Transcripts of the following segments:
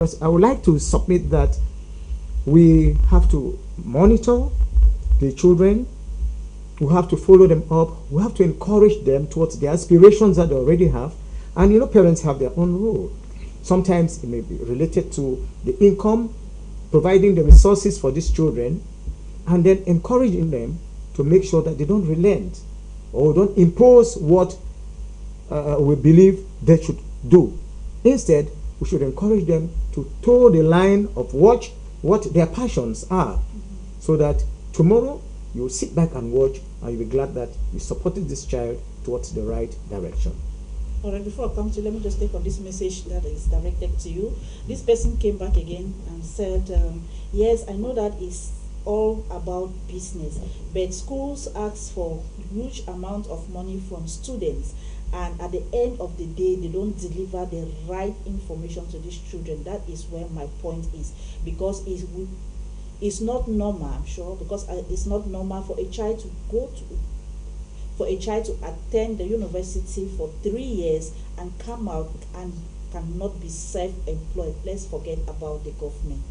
Because I would like to submit that we have to monitor the children, we have to follow them up, we have to encourage them towards the aspirations that they already have. And parents have their own role. Sometimes it may be related to the income, providing the resources for these children, and then encouraging them to make sure that they don't relent or don't impose what we believe they should do. Instead, we should encourage them to toe the line of what their passions are, so that tomorrow you will sit back and watch and you'll be glad that you supported this child towards the right direction. All right, before I come to you, let me just take on this message that is directed to you. This person came back again and said, yes, I know that it's all about business, but schools ask for huge amount of money from students, and at the end of the day, they don't deliver the right information to these children. That is where my point is, because it's not normal, I'm sure, because it's not normal for a child to attend the university for 3 years and come out and cannot be self-employed. Let's forget about the government.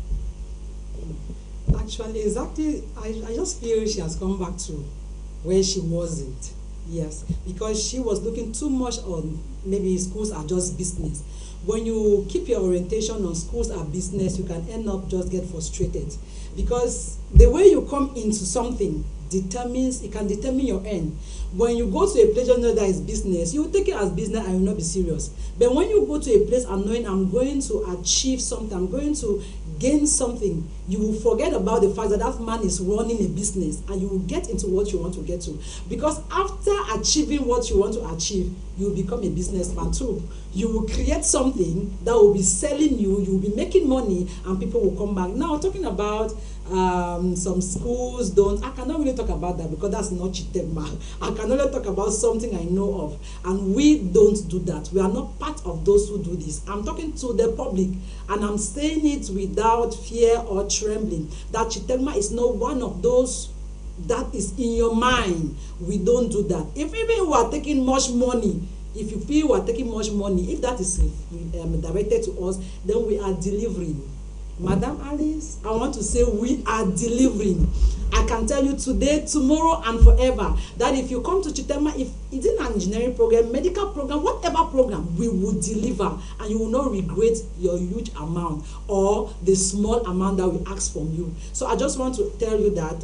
Actually, exactly, I just feel she has come back to where she wasn't. Yes, because she was looking too much on maybe schools are just business. When you keep your orientation on schools are business, you can end up just get frustrated, because the way you come into something can determine your end. When you go to a place you know that is business, you will take it as business and you will not be serious. But when you go to a place and knowing I'm going to achieve something, I'm going to gain something, you will forget about the fact that that man is running a business, and you will get into what you want to get to. Because after achieving what you want to achieve, you will become a businessman too. You will create something that will be selling you will be making money, and people will come back. Now, talking about some schools I cannot really talk about that, because that's not Chitegma. I can only talk about something I know of, and we don't do that. We are not part of those who do this. I'm talking to the public, and I'm saying it without fear or trembling, that Chitegma is not one of those that is in your mind. We don't do that. If even we are taking much money, if you feel we are taking much money, if that is directed to us, then we are delivering. Madam Alice, I want to say we are delivering. I can tell you today, tomorrow, and forever that if you come to Chitema, if it's an engineering program, medical program, whatever program, we will deliver, and you will not regret your huge amount or the small amount that we ask from you. So I just want to tell you that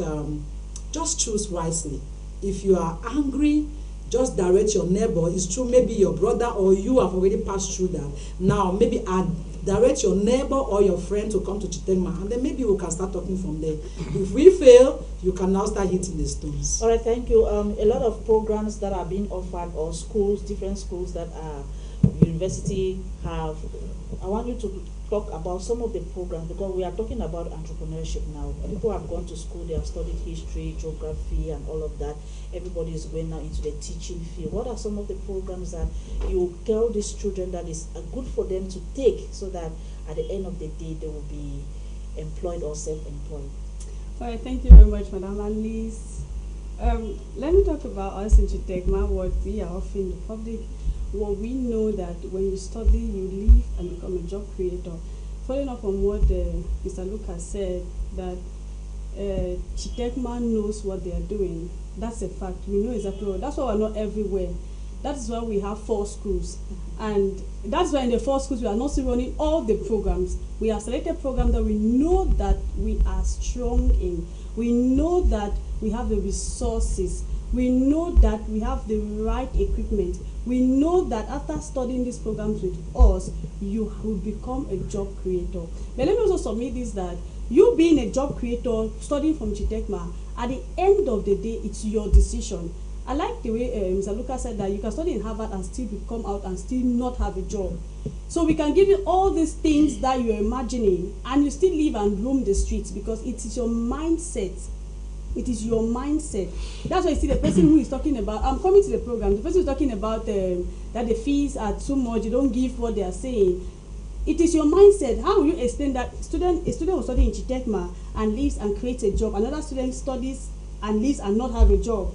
just choose wisely. If you are angry, just direct your neighbor. It's true, maybe your brother or you have already passed through that. Now, maybe direct your neighbor or your friend to come to Chitema, and then maybe we can start talking from there. If we fail, you can now start hitting the stones. All right, thank you. A lot of programs that are being offered, or schools, different schools that university have. I want you to talk about some of the programs, because we are talking about entrepreneurship now. People have gone to school, they have studied history, geography, and all of that. Everybody is going now into the teaching field. What are some of the programs that you tell these children that is good for them to take, so that at the end of the day they will be employed or self-employed? All right, thank you very much, Madam Alice. Let me talk about us in Chitegma, what we are offering the public. Well, we know that when you study, you leave and become a job creator. Following up on what Mr. Lucas said, that Chitegma knows what they are doing. That's a fact. We know exactly what. That's why we're not everywhere. That is why we have 4 schools. And that's why in the 4 schools, we are not still running all the programs. We have selected programs that we know that we are strong in. We know that we have the resources. We know that we have the right equipment. We know that after studying these programs with us, you will become a job creator. But let me also submit this, that you being a job creator, studying from Chitegma, at the end of the day, it's your decision. I like the way Mr. Lucas said that you can study in Harvard and still come out and still not have a job. So we can give you all these things that you're imagining, and you still live and roam the streets, because it is your mindset. It is your mindset. That's why you see the person who is talking about, I'm coming to the program, the person who is talking about that the fees are too much, you don't give what they are saying. It is your mindset. How will you explain that a student will study in Chitegma and leaves and creates a job, another student studies and leaves and not have a job?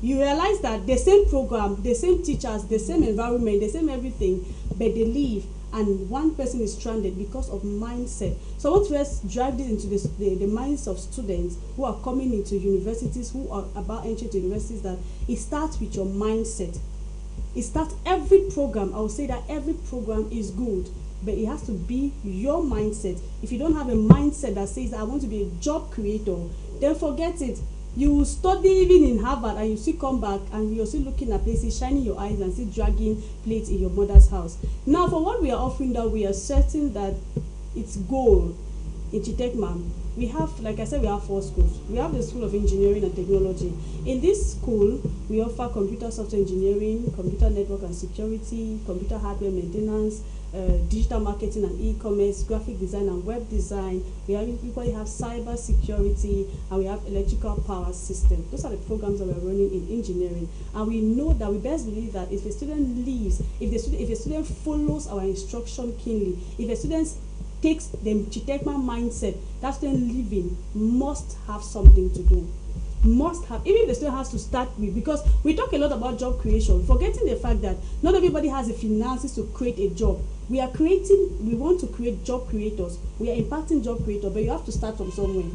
You realize that the same program, the same teachers, the same environment, the same everything, but they leave and one person is stranded because of mindset. So I want to first drive this into the minds of students who are coming into universities, who are about entering to universities, that it starts with your mindset. It starts every program. I will say that every program is good, but it has to be your mindset. If you don't have a mindset that says, I want to be a job creator, then forget it. You will study even in Harvard and you still come back and you're still looking at places, shining your eyes and still dragging plates in your mother's house. Now, for what we are offering, that we are certain that it's gold in Chitekma. We have, like I said, we have 4 schools. We have the School of Engineering and Technology. In this school, we offer computer software engineering, computer network and security, computer hardware maintenance, digital marketing and e-commerce, graphic design and web design. We equally have cyber security, and we have electrical power system. Those are the programs that we're running in engineering. And we know that we best believe that if a student leaves, if a student follows our instruction keenly, if a student takes the Chitekma mindset, that student living must have something to do. Must have, even if the student has to start with, because we talk a lot about job creation, forgetting the fact that not everybody has the finances to create a job. We want to create job creators. We are impacting job creators, but you have to start from somewhere.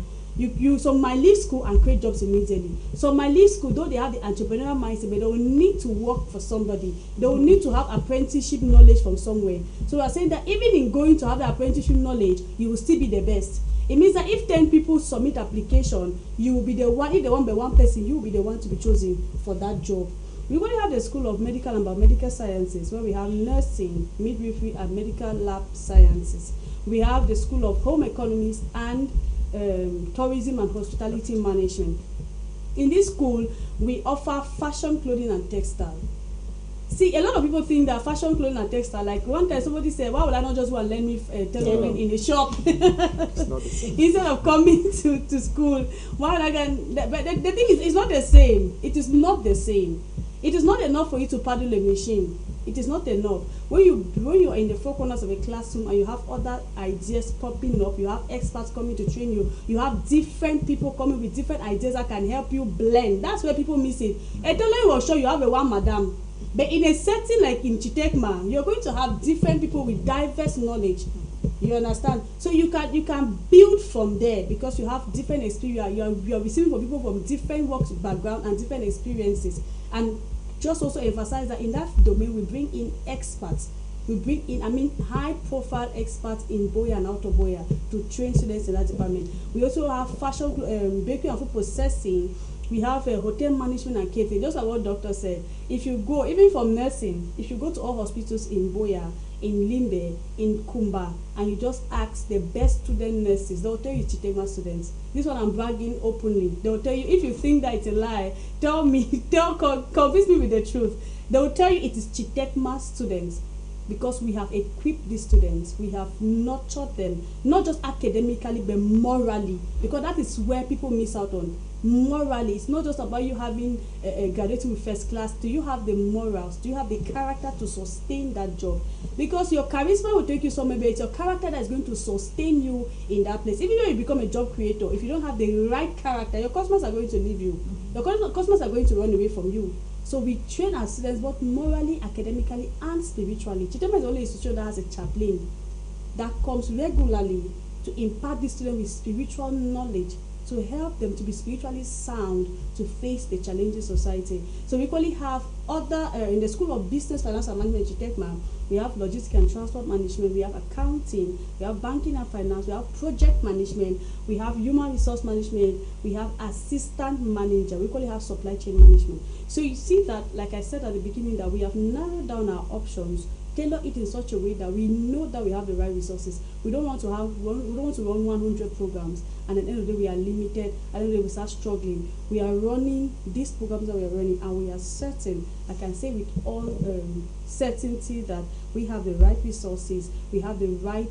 Some might leave school and create jobs immediately. Some might leave school, though they have the entrepreneurial mindset, but they will need to work for somebody. They will need to have apprenticeship knowledge from somewhere. So we are saying that even in going to have the apprenticeship knowledge, you will still be the best. It means that if 10 people submit application, you will be the one. If they want by one person, you will be the one to be chosen for that job. We already have the School of Medical and Biomedical Sciences, where we have nursing, midwifery, and medical lab sciences. We have the School of Home Economics and tourism and hospitality management. In this school, we offer fashion, clothing, and textile. See, a lot of people think that fashion, clothing, and textile, like one time somebody said, why would I not just want to learn me tailoring in a shop instead of coming to school? Why would I can? But the thing is, it's not the same. It is not the same. It is not enough for you to paddle a machine. It is not enough. When you are in the four corners of a classroom and you have other ideas popping up, you have experts coming to train you, you have different people coming with different ideas that can help you blend. That's where people miss it. A tailoring will show you have a one madam. But in a setting like in Chitekma, you're going to have different people with diverse knowledge. You understand? So you can build from there, because you have different experience. You are receiving from people from different work background and different experiences. And just also emphasize that in that domain, we bring in experts. We bring in, high profile experts in Boya and out of Boya to train students in that department. We also have fashion, bakery and food processing. We have hotel management and catering. Just like what doctor said, if you go, even from nursing, if you go to all hospitals in Boya, in Limbe, in Kumba, and you just ask the best student nurses, they will tell you Chitekma students. This one I'm bragging openly. They will tell you, if you think that it's a lie, convince me with the truth. They will tell you it is Chitekma students, because we have equipped these students, we have nurtured them, not just academically, but morally, because that is where people miss out on. Morally, it's not just about you having graduating with first class. Do you have the morals? Do you have the character to sustain that job? Because your charisma will take you somewhere, but it's your character that is going to sustain you in that place. Even though you become a job creator, if you don't have the right character, your customers are going to leave you. Your customers are going to run away from you. So we train our students both morally, academically, and spiritually. Chitekma is the only institution that has a chaplain that comes regularly to impart the student with spiritual knowledge, to help them to be spiritually sound to face the challenging society. So we equally have other, in the School of Business, Finance and Management, Chitekma, we have logistics and transport management, we have accounting, we have banking and finance, we have project management, we have human resource management, we have assistant manager, we equally have supply chain management. So you see that, like I said at the beginning, that we have narrowed down our options, tailor it in such a way that we know that we have the right resources. We don't want to run 100 programs, and at the end of the day we are limited. At the end of the day we start struggling. We are running these programs that we are running, and we are certain, I can say with all certainty, that we have the right resources, we have the right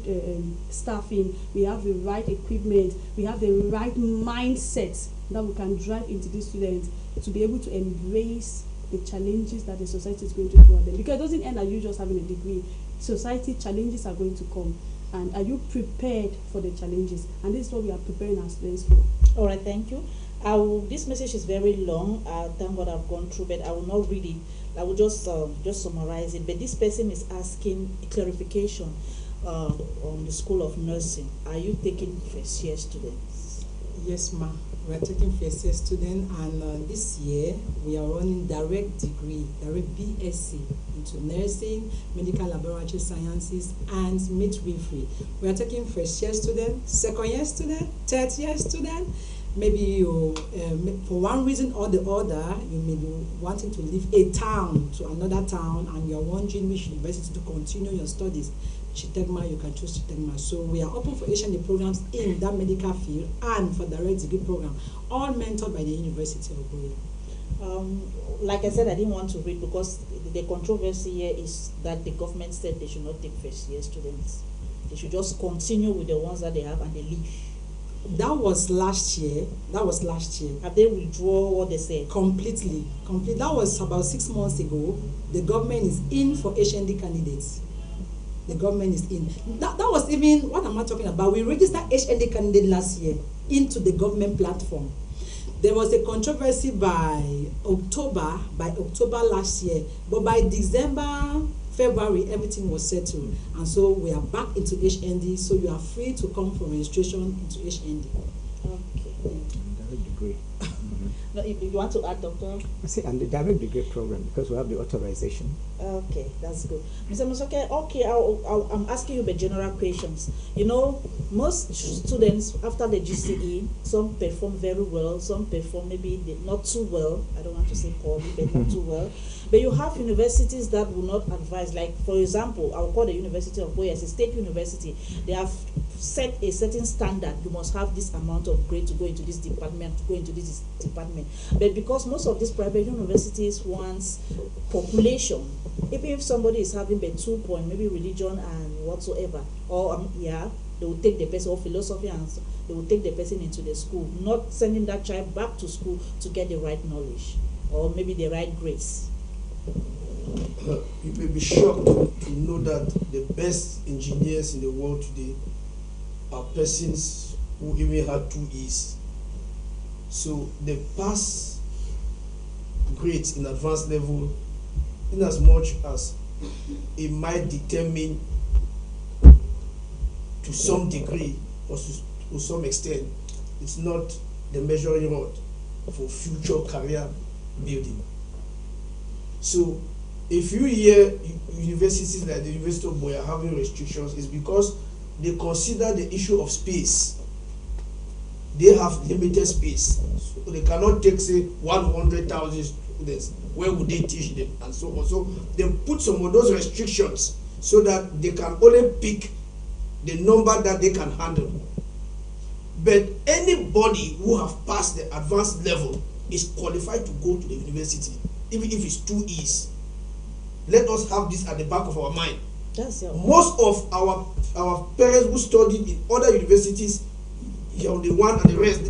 staffing, we have the right equipment, we have the right mindset that we can drive into these students to be able to embrace the challenges that the society is going to throw at them. Because it doesn't end at you just having a degree. Society challenges are going to come. And are you prepared for the challenges? And this is what we are preparing our students for. All right, thank you. This message is very long. Thank God I've gone through, but I will not read it. I will just summarize it. But this person is asking clarification on the School of Nursing. Are you taking first year students? Yes, ma. We are taking first year student, and this year we are running direct BSc into nursing, medical laboratory sciences, and midwifery. We are taking first year student, second year student, third year student. Maybe you, for one reason or the other, you may be wanting to leave a town to another town, and you're wondering which university to continue your studies. Chitegma, you can choose Chitegma. So we are open for HND programs in that medical field and for direct degree program, all mentored by the University of Oyo. Like I said, I didn't want to read because the controversy here is that the government said they should not take first year students. They should just continue with the ones that they have and they leave. That was last year. Have they withdraw what they said? Completely. That was about 6 months ago. The government is in for HND candidates. The government is in. That was even, what am I talking about? We registered HND candidate last year into the government platform. There was a controversy by October last year, but by December, February, everything was settled, and so we are back into HND. So you are free to come for registration into HND. Okay. Direct degree. No, if you want to add, Doctor? I see, and the direct degree program, because we have the authorization. Okay, that's good. Mr. Musoke, okay, I'm asking you the general questions. You know, most students, after the GCE, some perform very well, some perform maybe not too well. I don't want to say poorly, but not too well. But you have universities that will not advise. Like, for example, I'll call the University of Oyo as a state university. They have set a certain standard. You must have this amount of grade to go into this department, to go into this department. But because most of these private universities wants population, even if somebody is having the 2 point, maybe religion and whatsoever, or they will take the person, or philosophy, and they will take the person into the school, not sending that child back to school to get the right knowledge or maybe the right grades. You may be shocked to know that the best engineers in the world today are persons who even had 2 E's. So the pass grades in advanced level, in as much as it might determine to some degree or to some extent, it's not the measuring rod for future career building. So if you hear universities like the University of Oyo having restrictions, it's because they consider the issue of space. They have limited space, so they cannot take, say, 100,000 students. Where would they teach them, and so on? So they put some of those restrictions so that they can only pick the number that they can handle. But anybody who have passed the advanced level is qualified to go to the university, even if it's 2 E's. Let us have this at the back of our mind. Most of our parents who studied in other universities, the one and the rest,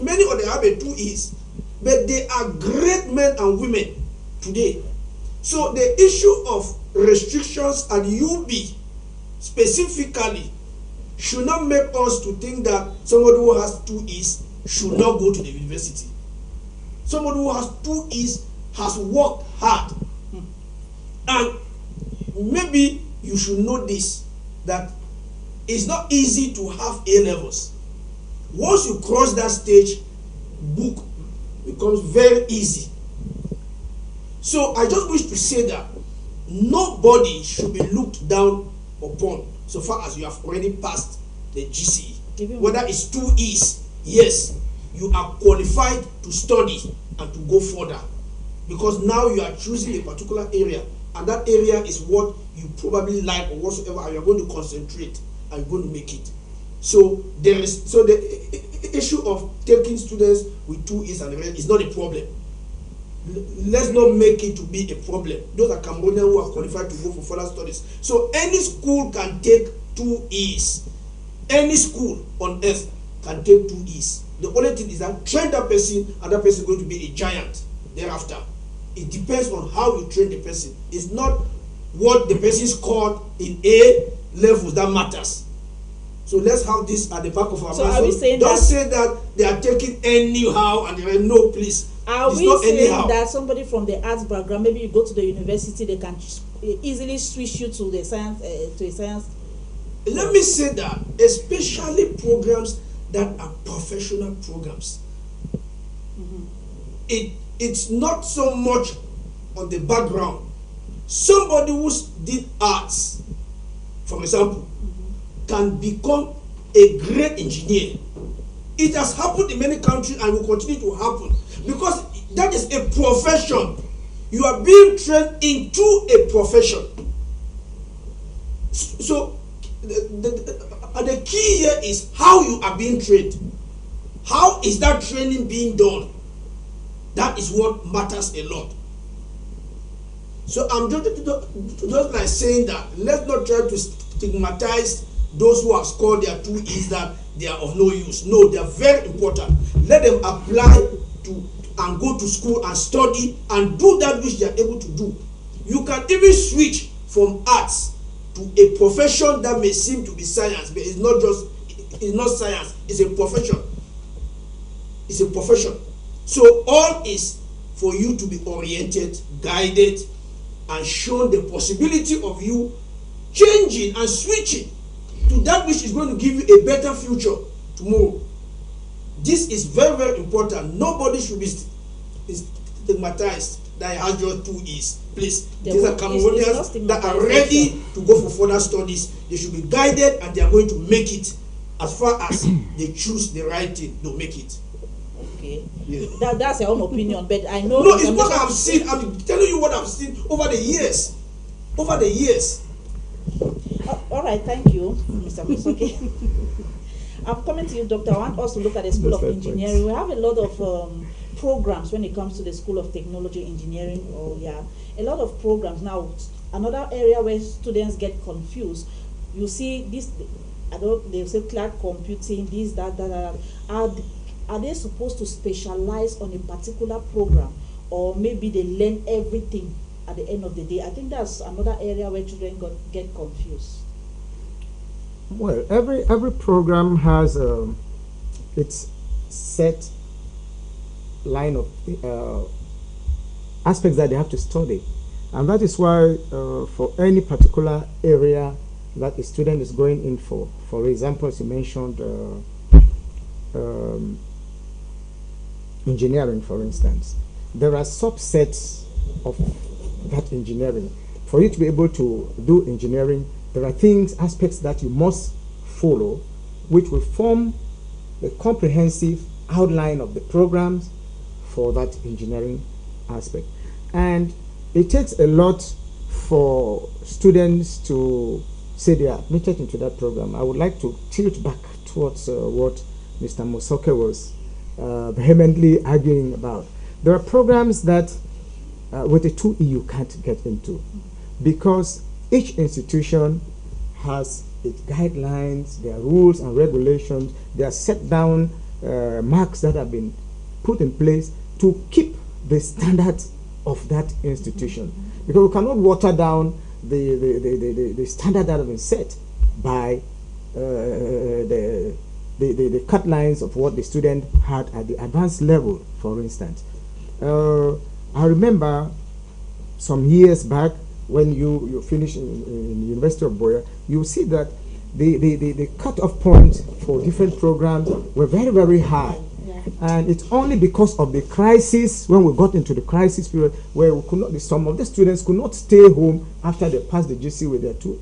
many of them have a 2 E's, but they are great men and women today. So the issue of restrictions at UB specifically should not make us to think that somebody who has 2 E's should not go to the university. Somebody who has 2 E's has worked hard. And maybe you should know this, that it's not easy to have A levels. Once you cross that stage, book becomes very easy. So I just wish to say that nobody should be looked down upon so far as you have already passed the GCE. Whether it's 2 E's, yes, you are qualified to study and to go further, because now you are choosing a particular area, and that area is what you probably like or whatsoever, and you're going to concentrate and you're going to make it. So the issue of taking students with 2 E's and the rest is not a problem. Let's not make it to be a problem. Those are Cambodians who are qualified to go for further studies. So any school can take 2 E's. Any school on earth can take 2 E's. The only thing is that train that person, and that person is going to be a giant thereafter. It depends on how you train the person. It's not what the person scored in A levels that matters. So let's have this at the back of our mind. So are we saying don't say that they are taking anyhow and they are no, please. Are It's we not saying anyhow. that somebody from the arts background, maybe you go to the university, they can easily switch you to the science, to a science? Let me say that, especially programs that are professional programs, it's not so much on the background. Somebody who did arts, for example, can become a great engineer. It has happened in many countries and will continue to happen because that is a profession. You are being trained into a profession. So the key here is how you are being trained. How is that training being done? That is what matters a lot. So I'm just like saying that let's not try to stigmatize those who have scored their 2 E's that they are of no use. No, they are very important. Let them apply to and go to school and study and do that which they are able to do. You can even switch from arts to a profession that may seem to be science, but it's not science, it's a profession. It's a profession. So all is for you to be oriented, guided, and shown the possibility of you changing and switching to that which is going to give you a better future tomorrow. This is very, very important. Nobody should be stigmatized that he has just 2 E's. Please, these are Cameroonians that are ready to go for further studies. They should be guided and they are going to make it as far as they choose the right thing to make it. Okay. Yeah. That's your own opinion, but I know. No, it's what I've seen. I'm telling you what I've seen over the years. Over the years. All right, thank you, Mr. Musoke. I'm coming to you, Doctor. I want us to look at the School of Engineering. We have a lot of programs when it comes to the School of Technology Engineering. A lot of programs. Now, another area where students get confused, you see this, they say cloud computing, this, that. Are they supposed to specialize on a particular program, or maybe they learn everything at the end of the day? I think that's another area where children get confused. Well, every program has its set line of aspects that they have to study, and that is why for any particular area that a student is going in for example, as you mentioned, engineering, for instance, there are subsets of that engineering. For you to be able to do engineering, there are aspects that you must follow, which will form the comprehensive outline of the programs for that engineering aspect. And it takes a lot for students to say they are admitted into that program. I would like to tilt back towards what Mr. Musoke was vehemently arguing about. There are programs that with a 2E you can't get into, because each institution has its guidelines, their rules and regulations. There are set down marks that have been put in place to keep the standard of that institution, because we cannot water down the standard that have been set by the cut lines of what the student had at the advanced level, for instance. I remember some years back when you finish in the University of Buea, you see that the cut-off points for different programs were very, very high. Yeah. And it's only because of the crisis, when we got into the crisis period, where we could not, some of the students could not stay home after they passed the GC with their 2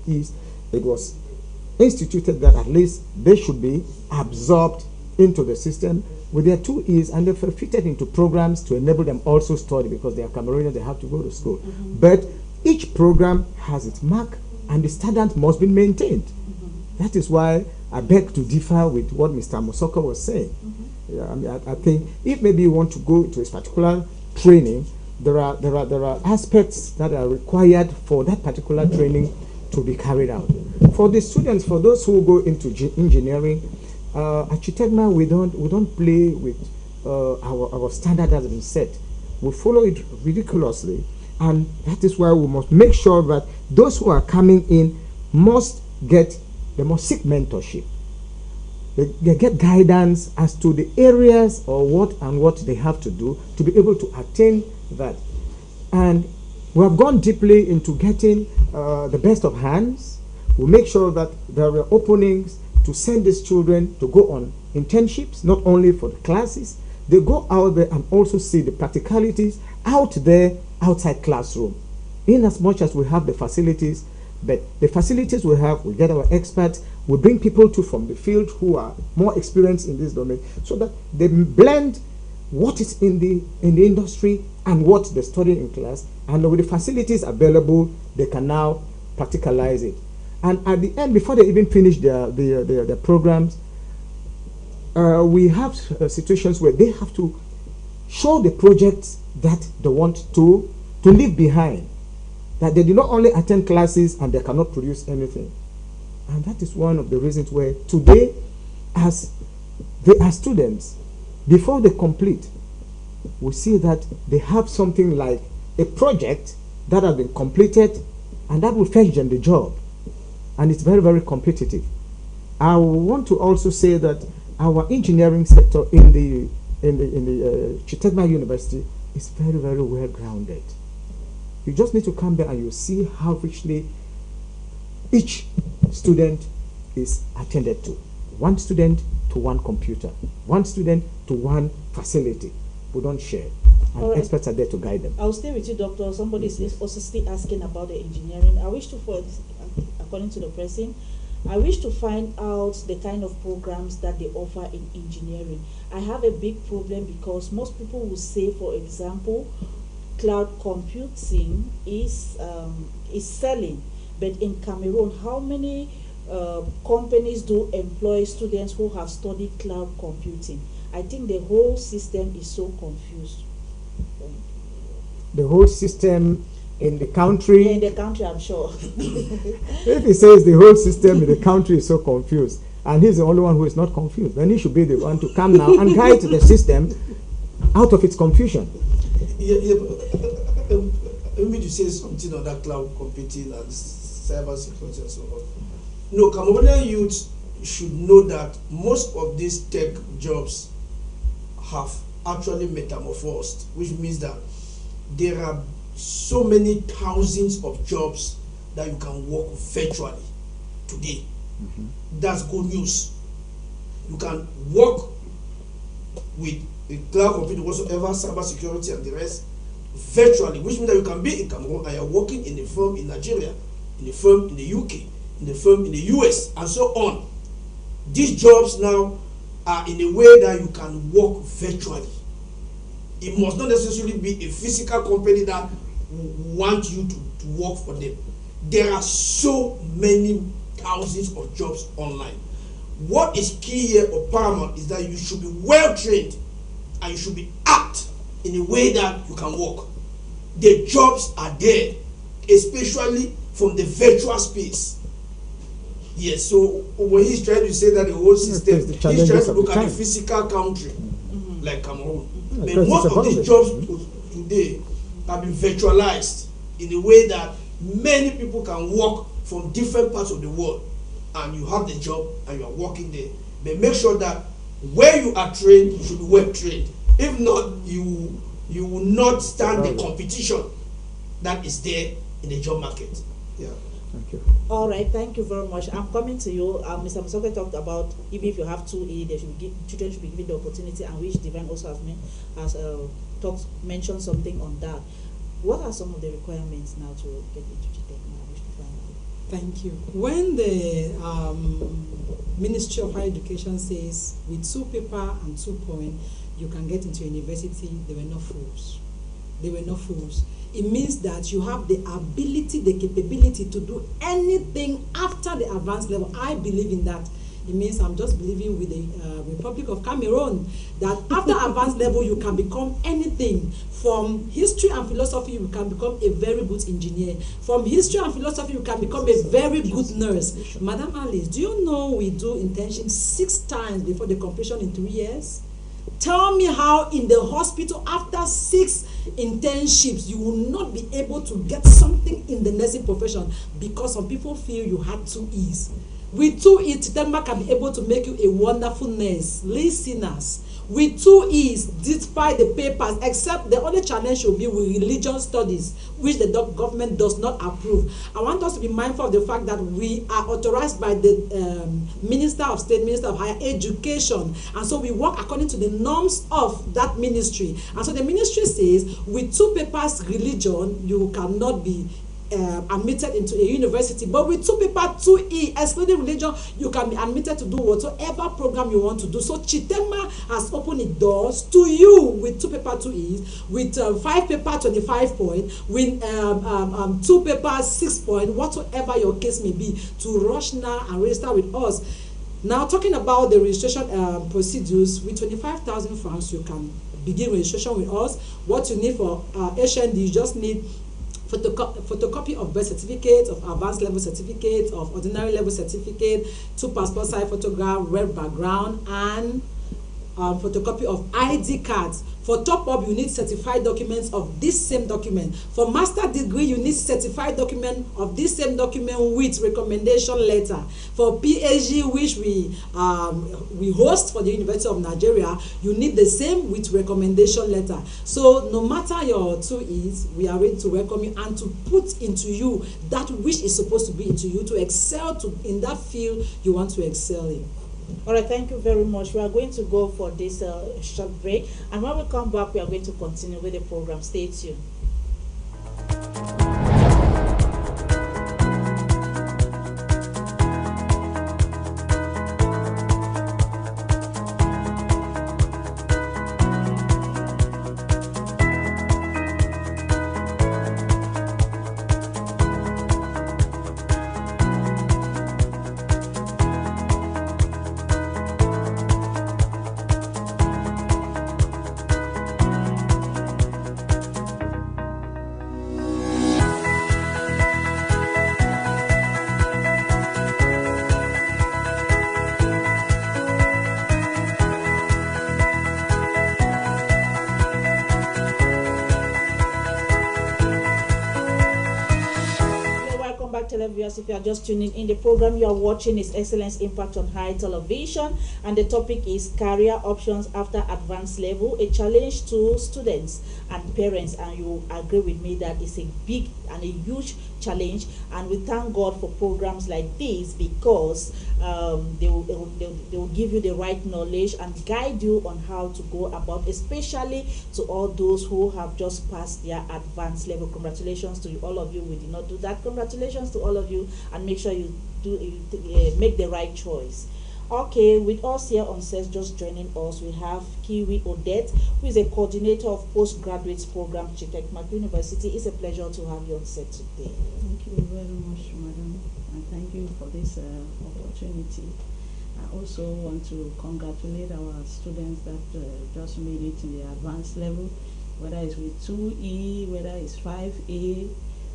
E's. It was instituted that at least they should be absorbed into the system with their 2 E's, and they're fitted into programs to enable them also study, because they are Cameroonians, they have to go to school. But each program has its mark, and the standard must be maintained. That is why I beg to differ with what Mr. Musoke was saying. Yeah, I mean, I think if maybe you want to go to a particular training, there are aspects that are required for that particular training to be carried out. For the students, for those who go into engineering, at Chitegma we don't play with our standard that has been set. We follow it ridiculously, and that is why we must make sure that those who are coming in must seek mentorship. they get guidance as to the areas or what they have to do to be able to attain that. And we have gone deeply into getting the best of hands. We make sure that there are openings to send these children to go on internships, not only for the classes. They go out there and also see the practicalities out there, outside classroom. In as much as we have the facilities, but the facilities we have, we get our experts, we bring people from the field who are more experienced in this domain, so that they blend what is in the industry and what they study in class, and with the facilities available, they can now practicalize it. And at the end, before they even finish their programs, we have situations where they have to show the projects that they want to leave behind, that they do not only attend classes and they cannot produce anything. And that is one of the reasons where today, as they are students, before they complete, we see that they have something like a project that has been completed, and that will fetch them the job. And it's very, very competitive. I want to also say that our engineering sector in the Chitegma University is very, very well grounded. You just need to come there and you see how richly each student is attended to. One student to one computer, one student to one facility. We don't share. And All right. experts are there to guide them. I'll stay with you, Doctor. Somebody is also still asking about the engineering. I wish to, according to the person, I wish to find out the kind of programs that they offer in engineering. I have a big problem because most people will say, for example, cloud computing is selling, but in Cameroon, how many companies do employ students who have studied cloud computing? I think the whole system is so confused. The whole system in the country. Yeah, in the country, I'm sure. If he says the whole system in the country is so confused, and he's the only one who is not confused, then he should be the one to come now and guide the system out of its confusion. Let me just say something on that cloud computing and cyber security and so on. No, Cameroonian youth should know that most of these tech jobs have actually metamorphosed, which means that there are so many thousands of jobs that you can work virtually today. That's good news. You can work with the cloud computing, whatsoever, cyber security and the rest, virtually, which means that you can be in Cameroon and you're working in a firm in Nigeria, in a firm in the UK, in a firm in the US, and so on. These jobs now are in a way that you can work virtually. It must not necessarily be a physical company that want you to work for them. There are so many thousands of jobs online. What is key here or paramount is that you should be well trained and you should be apt in a way that you can work. The jobs are there, especially from the virtual space. Yes, so when he's trying to say that the whole system, the he's trying challenges to of look the at the time. physical country, like Cameroon. But because most it's of a these problem. jobs today have been virtualized in a way that many people can work from different parts of the world, and you have the job and you are working there. But make sure that where you are trained, you should be well trained. If not, you will not stand the competition that is there in the job market. Yeah. Thank you. All right, thank you very much. I'm coming to you. Mr. Musoke talked about even if you have 2A, children should be given the opportunity, and which Divine also has mentioned something on that. What are some of the requirements now to get into Chitegma? I wish to find out. Thank you. When the Ministry of Higher Education says with 2 paper and 2 point you can get into university, they were not fools. They were not fools. It means that you have the ability, the capability to do anything after the advanced level. I believe in that. It means I'm just believing with the Republic of Cameroon that after advanced level you can become anything. From history and philosophy you can become a very good engineer. From history and philosophy you can become a very good nurse. Madam Alice, do you know we do internship 6 times before the completion in 3 years? Tell me how in the hospital after 6 internships you will not be able to get something in the nursing profession because some people feel you had 2 E's. With 2E, Chidema can be able to make you a wonderful nurse. Listeners, with 2Es, despite the papers, except the only challenge should be with religion studies, which the government does not approve. I want us to be mindful of the fact that we are authorized by the Minister of State, Minister of Higher Education, and so we work according to the norms of that ministry. And so the ministry says, with 2 papers religion, you cannot be admitted into a university, but with 2 paper 2E, excluding religion, you can be admitted to do whatsoever program you want to do. So Chidema has opened its doors to you with 2 paper 2Es, with 5 paper 25 point, with 2 paper 6 point, whatsoever your case may be, to rush now and register with us. Now, talking about the registration procedures, with 25,000 francs, you can begin registration with us. What you need for HND, you just need photocopy of birth certificate, of advanced level certificate, of ordinary level certificate, 2 passport size photograph, red background, and photocopy of ID cards. For top up, you need certified documents of this same document. For master degree, you need certified document of this same document with recommendation letter. For PhD, which we host for the University of Nigeria, you need the same with recommendation letter. So no matter your 2Es, we are ready to welcome you and to put into you that which is supposed to be into you, to excel in that field you want to excel in. All right, thank you very much. We are going to go for this short break, and when we come back, we are going to continue with the program. Stay tuned. Televiewers, if you are just tuning in, the program you are watching is Excellence Impact on High Television, and the topic is career options after advanced level, a challenge to students and parents. And you agree with me that it's a big and a huge challenge, and we thank God for programs like this, because they will give you the right knowledge and guide you on how to go about, especially to all those who have just passed their advanced level. Congratulations to all of you. We did not do that. Congratulations to all of you, and make sure you make the right choice. Okay, with us here on set, just joining us, we have Kiwi Odette, who is a coordinator of postgraduate program at Chidema University. It's a pleasure to have you on set today. Thank you very much, madam, and thank you for this opportunity. I also want to congratulate our students that just made it in the advanced level, whether it's with 2E, whether it's 5A.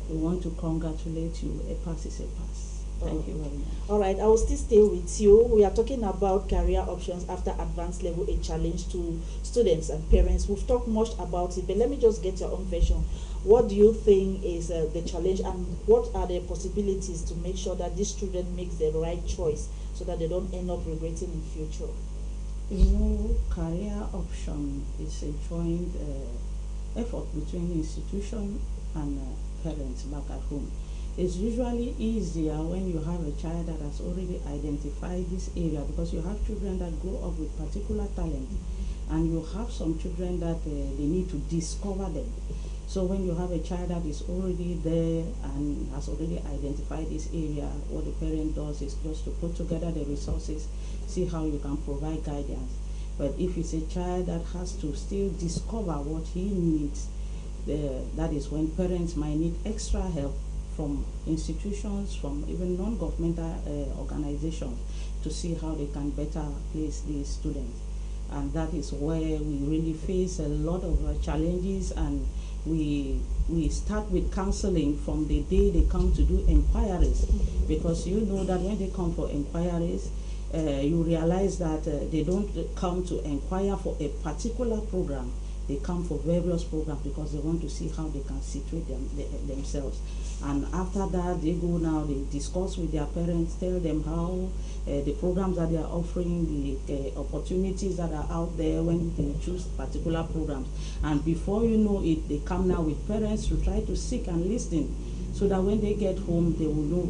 We want to congratulate you. A pass is a pass. Thank you very much. All right, I will still stay with you. We are talking about career options after advanced level, a challenge to students and parents. We've talked much about it, but let me just get your own version. What do you think is the challenge, and what are the possibilities to make sure that this student makes the right choice so that they don't end up regretting in future? You know, career option is a joint effort between institution and parents back at home. It's usually easier when you have a child that has already identified this area, because you have children that grow up with particular talent, and you have some children that they need to discover them. So when you have a child that is already there and has already identified this area, what the parent does is just to put together the resources, see how you can provide guidance. But if it's a child that has to still discover what he needs, that is when parents might need extra help from institutions, from even non-governmental organizations, to see how they can better place these students. And that is where we really face a lot of challenges, and we start with counseling from the day they come to do inquiries, because you know that when they come for inquiries, you realize that they don't come to inquire for a particular program. they come for various programs because they want to see how they can situate themselves. And after that, they go now, they discuss with their parents, tell them how the programs that they are offering, the opportunities that are out there when they choose particular programs. And before you know it, they come now with parents to try to seek and listen, so that when they get home, they will know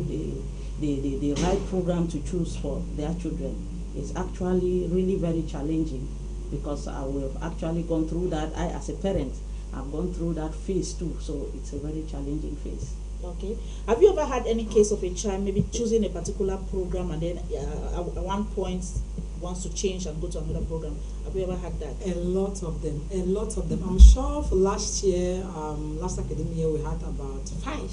the right program to choose for their children. It's actually really very challenging, because we have actually gone through that. I, as a parent, I've gone through that phase too, so it's a very challenging phase. Okay. Have you ever had any case of a child maybe choosing a particular program and then at one point wants to change and go to another program? Have you ever had that? A lot of them. I'm sure for last year, last academic year, we had about five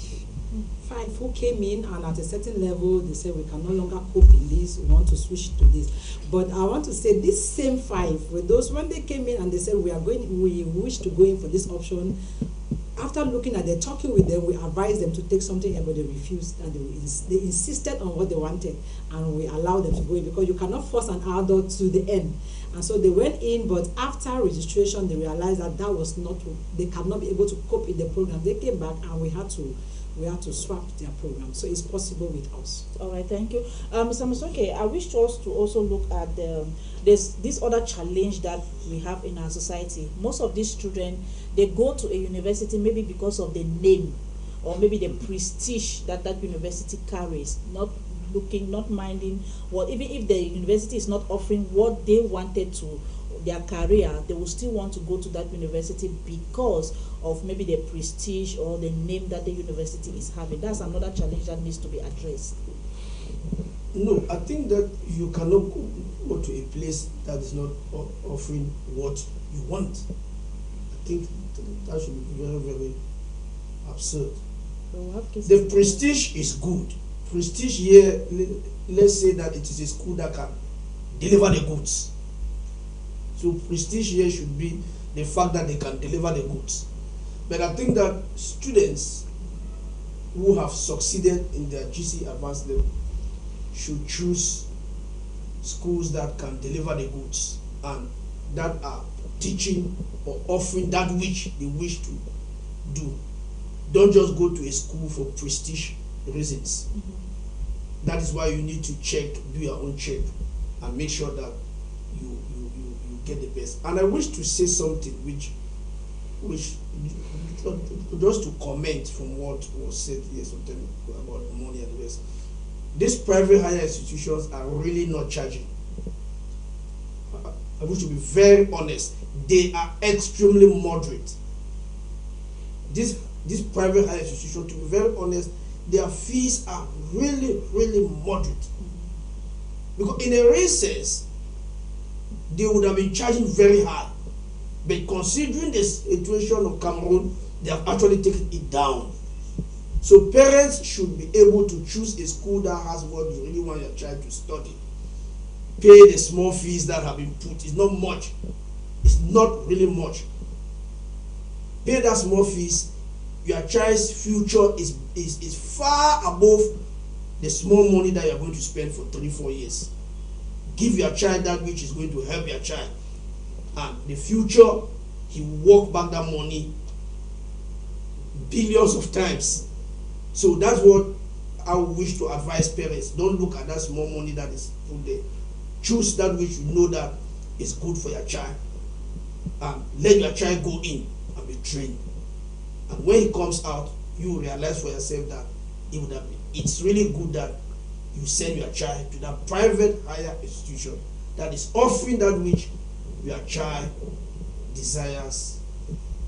who came in, and at a certain level they said we can no longer cope in this, we want to switch to this. But I want to say this same five, with those when they came in and they said we wish to go in for this option, after looking at them, talking with them, we advised them to take something else, but they refused, and they insisted on what they wanted, and we allowed them to go in, because you cannot force an adult to the end. And so they went in, but after registration they realized that they cannot be able to cope in the program. They came back, and we had to swap their program. So it's possible with us. All right, thank you. Mr. Musoke, I wish us to also look at this other challenge that we have in our society. Most of these children, they go to a university maybe because of the name, or maybe the prestige that university carries, not minding what, even if the university is not offering what they wanted to their career, they will still want to go to that university because of maybe the prestige or the name that the university is having. That's another challenge that needs to be addressed. No, I think that you cannot go to a place that is not offering what you want. I think that should be very, very absurd. The prestige is good. Prestige here, let's say that it is a school that can deliver the goods. So prestige here should be the fact that they can deliver the goods. But I think that students who have succeeded in their GC advanced level should choose schools that can deliver the goods and that are teaching or offering that which they wish to do. Don't just go to a school for prestige reasons. That is why you need to do your own check and make sure that you get the best. And I wish to say something which just to comment from what was said here something about money and the rest. These private higher institutions are really not charging. I wish to be very honest. They are extremely moderate. This private higher institution, to be very honest, their fees are really, really moderate. Because in a real sense, they would have been charging very high. But considering the situation of Cameroon, they have actually taken it down. So parents should be able to choose a school that has what you really want your child to study. Pay the small fees that have been put. It's not much. It's not really much. Pay that small fees. Your child's future is far above the small money that you're going to spend for 3-4 years. Give your child that which is going to help your child. And the future, he will work back that money billions of times. So that's what I wish to advise parents. Don't look at that small money that is put there. Choose that which you know that is good for your child. And let your child go in and be trained. And when he comes out, you realize for yourself that it's really good that you send your child to that private higher institution that is offering that which your child desires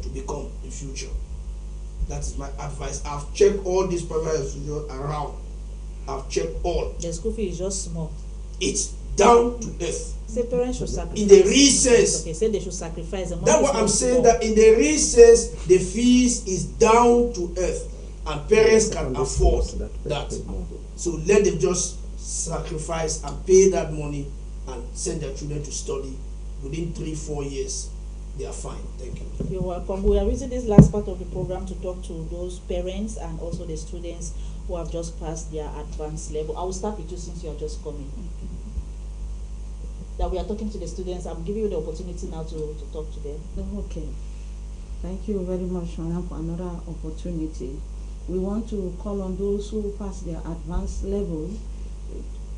to become in future. That is my advice. I've checked all these private institutions around. I've checked all. The school fee is just small. It's down to earth. Say parents should sacrifice. In the recess. Okay, say they should sacrifice. That's what I'm saying, that in the recess, the fees is down to earth. And parents can afford that. So let them just sacrifice and pay that money and send their children to study. Within 3-4 years, they are fine. Thank you. You're welcome. We are using this last part of the program to talk to those parents and also the students who have just passed their advanced level. I will start with you since you are just coming. That we are talking to the students. I'm giving you the opportunity now to talk to them. Okay. Thank you very much, Madam, for another opportunity. We want to call on those who pass their advanced level,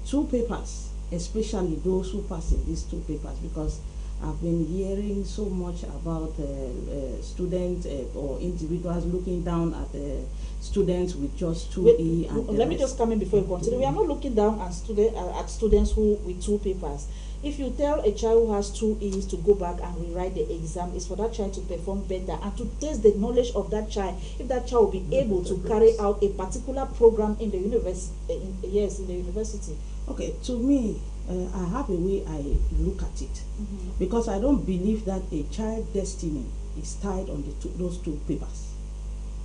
two papers, especially those who pass in these two papers, because I've been hearing so much about students or individuals looking down at students with just 2E and let me just come in before you continue. We are not looking down at students who with two papers. If you tell a child who has 2Es to go back and rewrite the exam, it's for that child to perform better and to test the knowledge of that child. If that child will be able to carry out a particular program in the university, in the university. Okay, to me, I have a way I look at it, because I don't believe that a child's destiny is tied on those two papers.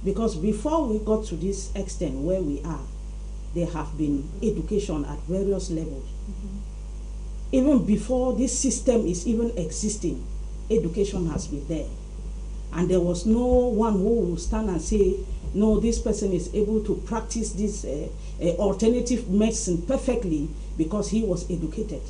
Because before we got to this extent where we are, there have been education at various levels. Even before this system is even existing, education has been there. And there was no one who will stand and say, no, this person is able to practice this alternative medicine perfectly because he was educated.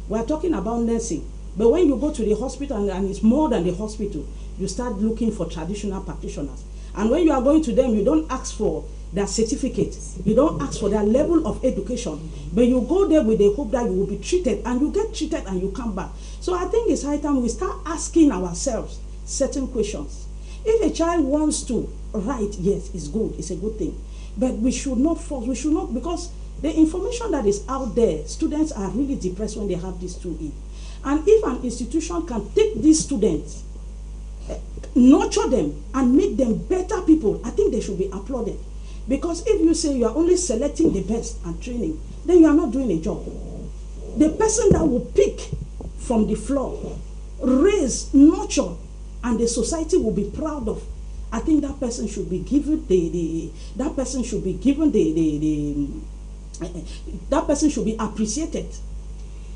We are talking about nursing. But when you go to the hospital, and it's more than the hospital, you start looking for traditional practitioners. And when you are going to them, you don't ask for their certificate. You don't ask for their level of education. But you go there with the hope that you will be treated, and you get treated and you come back. So I think it's high time we start asking ourselves certain questions. If a child wants to write, yes, it's good, it's a good thing. But we should not force, we should not, because the information that is out there, students are really depressed when they have this 2E. And if an institution can take these students, nurture them, and make them better people, I think they should be applauded. Because if you say you are only selecting the best and training, then you are not doing a job. The person that will pick from the floor, raise, nurture, and the society will be proud of, I think that person should be given that person should be appreciated.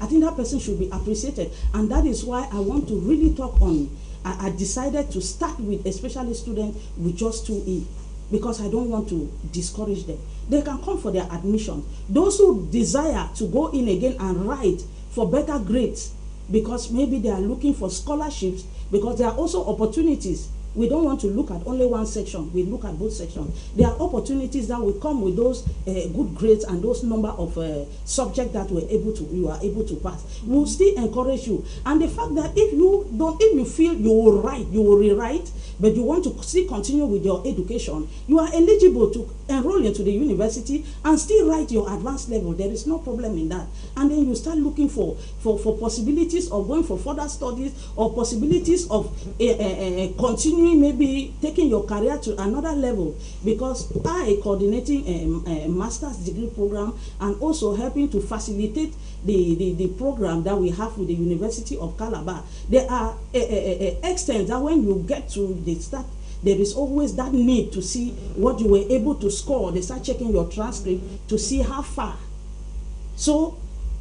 I think that person should be appreciated. And that is why I want to really talk on, I decided to start with especially students with just 2E, because I don't want to discourage them. They can come for their admission. Those who desire to go in again and write for better grades, because maybe they are looking for scholarships, because there are also opportunities. We don't want to look at only one section, we look at both sections. There are opportunities that will come with those good grades and those number of subjects that you are able to pass. We'll still encourage you. And the fact that if you feel you will write, you will rewrite, but you want to still continue with your education, you are eligible to enroll into the university and still write your advanced level. There is no problem in that. And then you start looking for possibilities of going for further studies, or possibilities of continuing, maybe taking your career to another level. Because I coordinating a master's degree program and also helping to facilitate the program that we have with the University of Calabar. There are extents that when you get to the start, there is always that need to see what you were able to score. They start checking your transcript to see how far. So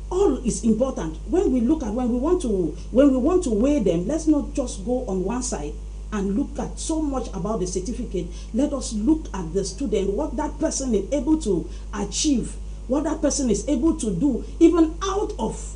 all is important. When we want to weigh them, let's not just go on one side and look at so much about the certificate. Let us look at the student, what that person is able to achieve, what that person is able to do, even out of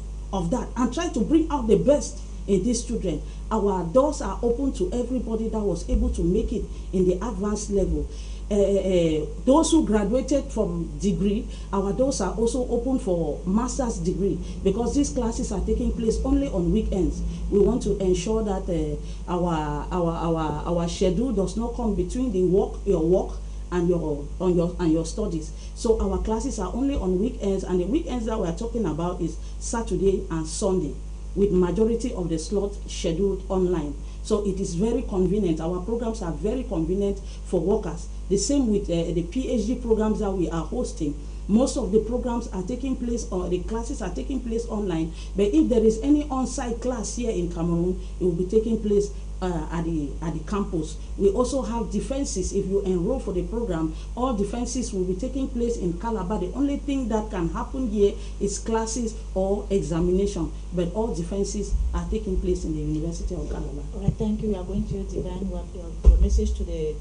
that, and try to bring out the best in these children. Our doors are open to everybody that was able to make it in the advanced level. Those who graduated from degree, our doors are also open for master's degree, because these classes are taking place only on weekends. We want to ensure that our schedule does not come between your work and your studies. So our classes are only on weekends, and the weekends that we are talking about is Saturday and Sunday, with majority of the slots scheduled online. So it is very convenient. Our programs are very convenient for workers. The same with the PhD programs that we are hosting. Most of the programs are taking place, or the classes are taking place online. But if there is any on-site class here in Cameroon, it will be taking place at the campus. We also have defenses. If you enroll for the program, all defenses will be taking place in Calabar. The only thing that can happen here is classes or examination, but all defenses are taking place in the University of Calabar. All right, thank you. We are going to divine what your message to the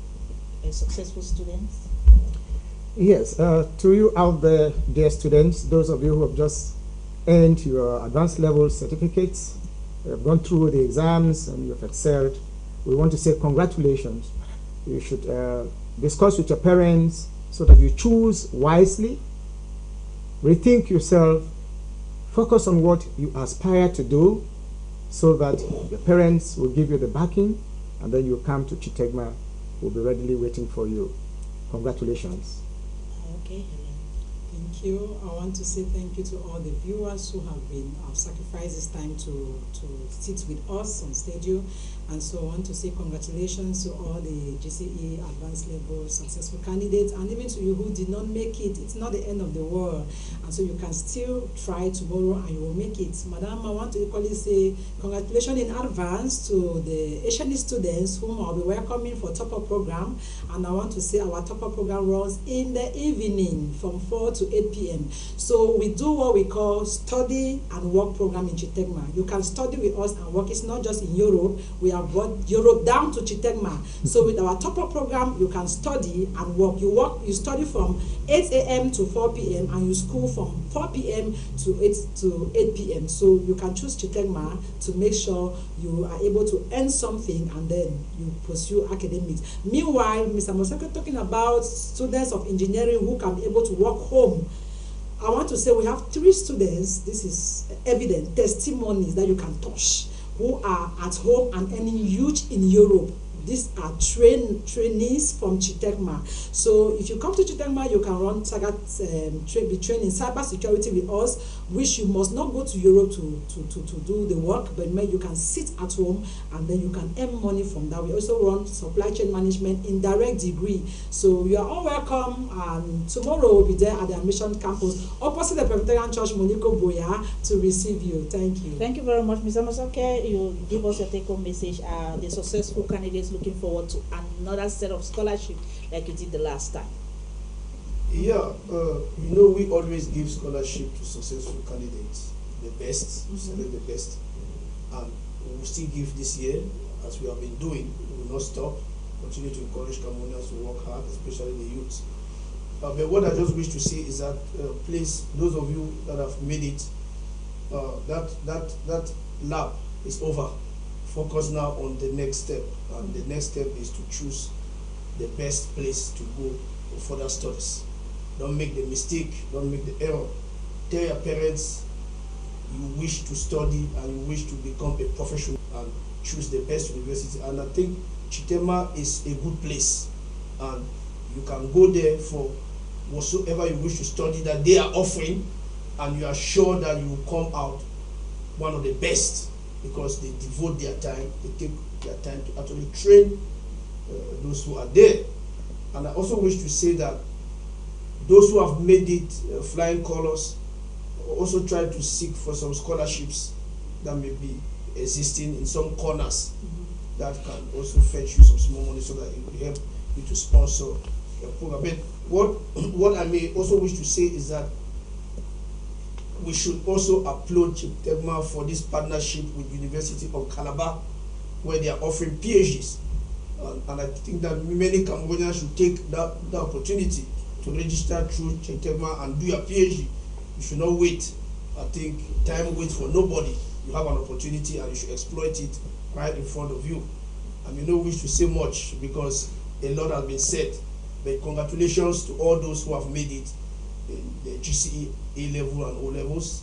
successful students. Yes, to you out there, dear students, those of you who have just earned your advanced level certificates, you have gone through the exams and you have excelled, we want to say congratulations. You should discuss with your parents so that you choose wisely, rethink yourself, focus on what you aspire to do so that your parents will give you the backing, and then you come to Chitegma, will be readily waiting for you. Congratulations. Okay, Helen. Thank you. I want to say thank you to all the viewers who have been sacrificed this time to sit with us on Stadio. And so I want to say congratulations to all the GCE advanced level successful candidates, and even to you who did not make it. It's not the end of the world, and so you can still try tomorrow and you will make it. Madam, I want to equally say congratulations in advance to the Asian students whom I'll be welcoming for top-up program. And I want to say our top-up program runs in the evening from 4 to 8 p.m. So we do what we call study and work program in Chitegma. You can study with us and work. It's not just in Europe. We have brought Europe down to Chitegma. So with our top-up program, you can study and work. You study from 8 a.m. to 4 p.m. and you school from 4 p.m. to 8 p.m. So you can choose Chitegma to make sure you are able to earn something and then you pursue academics. Meanwhile, Mr. Moseko talking about students of engineering who can be able to work home. I want to say we have 3 students, this is evident, testimonies that you can touch, who are at home and earning huge in Europe. These are trainees from Chitegma. So if you come to Chitegma, you can be trained in cyber security with us, which you must not go to Europe to do the work, but you can sit at home and then you can earn money from that. We also run supply chain management in direct degree. So you are all welcome, and tomorrow we'll be there at the admission campus opposite the Presbyterian Church, Moniko Boya, to receive you. Thank you. Thank you very much, Mr. Masoke. You give us your take-home message. The successful candidates looking forward to another set of scholarship like you did the last time. Yeah, we always give scholarship to successful candidates, the best, select the best, and we will still give this year, as we have been doing. We will not stop. Continue to encourage Cameroonians to work hard, especially the youth. But what I just wish to say is that, please, those of you that have made it, that lap is over. Focus now on the next step, and the next step is to choose the best place to go for further studies. Don't make the mistake, don't make the error. Tell your parents you wish to study and you wish to become a professional, and choose the best university. And I think Chitegma is a good place, and you can go there for whatsoever you wish to study that they are offering, and you are sure that you will come out one of the best, because they devote their time, they take their time to actually train those who are there. And I also wish to say that those who have made it flying colors also try to seek for some scholarships that may be existing in some corners that can also fetch you some small money, so that it will help you to sponsor a program. But what I may also wish to say is that we should also applaud Chitegma for this partnership with University of Calabar, where they are offering PhDs. And I think that many Cameroonians should take that opportunity to register through Chitegma and do your PhD. You should not wait. I think time waits for nobody. You have an opportunity and you should exploit it right in front of you. I may not wish to say much because a lot has been said, but congratulations to all those who have made it in the GCE A-level and O-levels,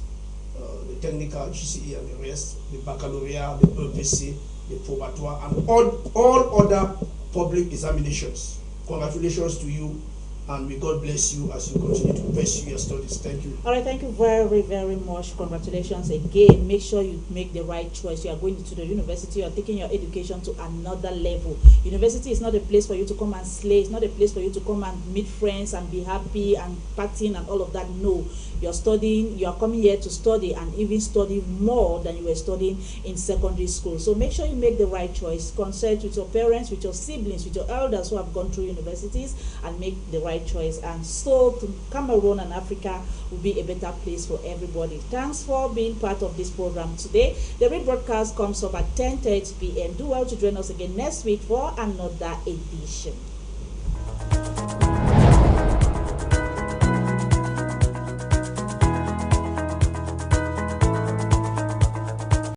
the technical GCE and the rest, the baccalaureate, the EPC, the probatoire, and all other public examinations. Congratulations to you, and may God bless you as you continue to pursue your studies. Thank you. All right, thank you very, very much. Congratulations again. Make sure you make the right choice. You are going to the university, you are taking your education to another level. University is not a place for you to come and slay. It's not a place for you to come and meet friends and be happy and partying and all of that. No. You're studying, you are coming here to study, and even study more than you were studying in secondary school. So make sure you make the right choice. Consult with your parents, with your siblings, with your elders who have gone through universities, and make the right choice. And so Cameroon and Africa will be a better place for everybody. Thanks for being part of this program today. The rebroadcast comes up at 10:30 p.m. Do well to join us again next week for another edition.